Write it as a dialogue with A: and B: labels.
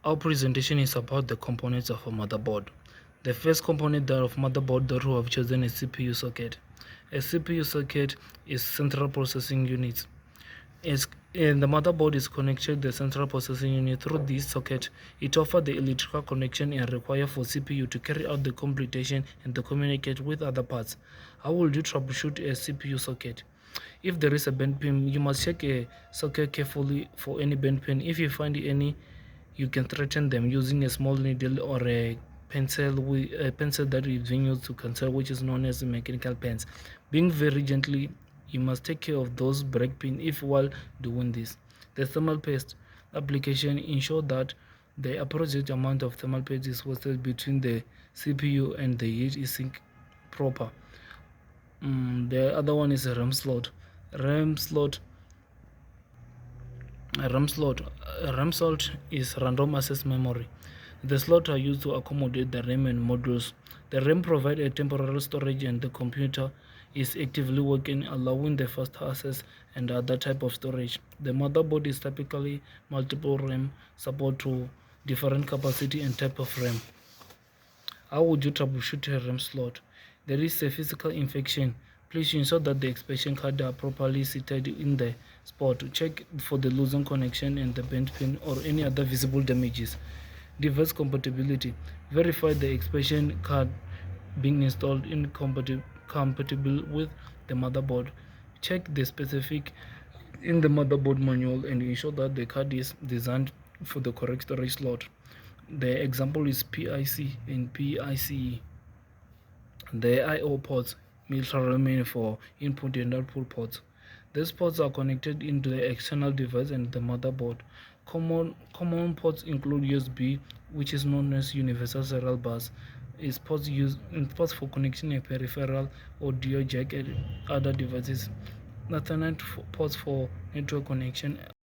A: Our presentation is about the components of a motherboard. The first component of motherboard that we have chosen is CPU socket. A CPU socket is central processing unit. And the motherboard is connected to the central processing unit through this socket. It offers the electrical connection and required for CPU to carry out the computation and to communicate with other parts. How will you troubleshoot a CPU socket? If there is a bent pin, you must check a socket carefully for any bent pin. If you find any, you can threaten them using a small needle or a pencil that is being used to cancel, which is known as mechanical pens. Being very gently, you must take care of those break pin if while doing this. The thermal paste application ensure that the appropriate amount of thermal paste is wasted between the CPU and the heat is sync proper. The other one is a RAM slot. RAM slot RAM slot is random access memory. The slots are used to accommodate the RAM and modules. The RAM provides a temporary storage and the computer is actively working, allowing the fast access and other type of storage. The motherboard is typically multiple RAM support to different capacity and type of RAM. How would you troubleshoot a RAM slot? There is a physical infection. Please ensure that the expansion cards are properly seated in the spot. Check for the loosened connection and the bent pin or any other visible damages. Device compatibility. Verify the expansion card being installed in compatible with the motherboard. Check the specific in the motherboard manual and ensure that the card is designed for the correct storage slot. The example is PIC and PICE. The I/O ports will remain for input and output ports. These ports are connected into the external device and the motherboard. Common ports include USB, which is known as universal serial bus. Is ports used in ports for connecting a peripheral, audio jack, and other devices. Ethernet ports for network connection.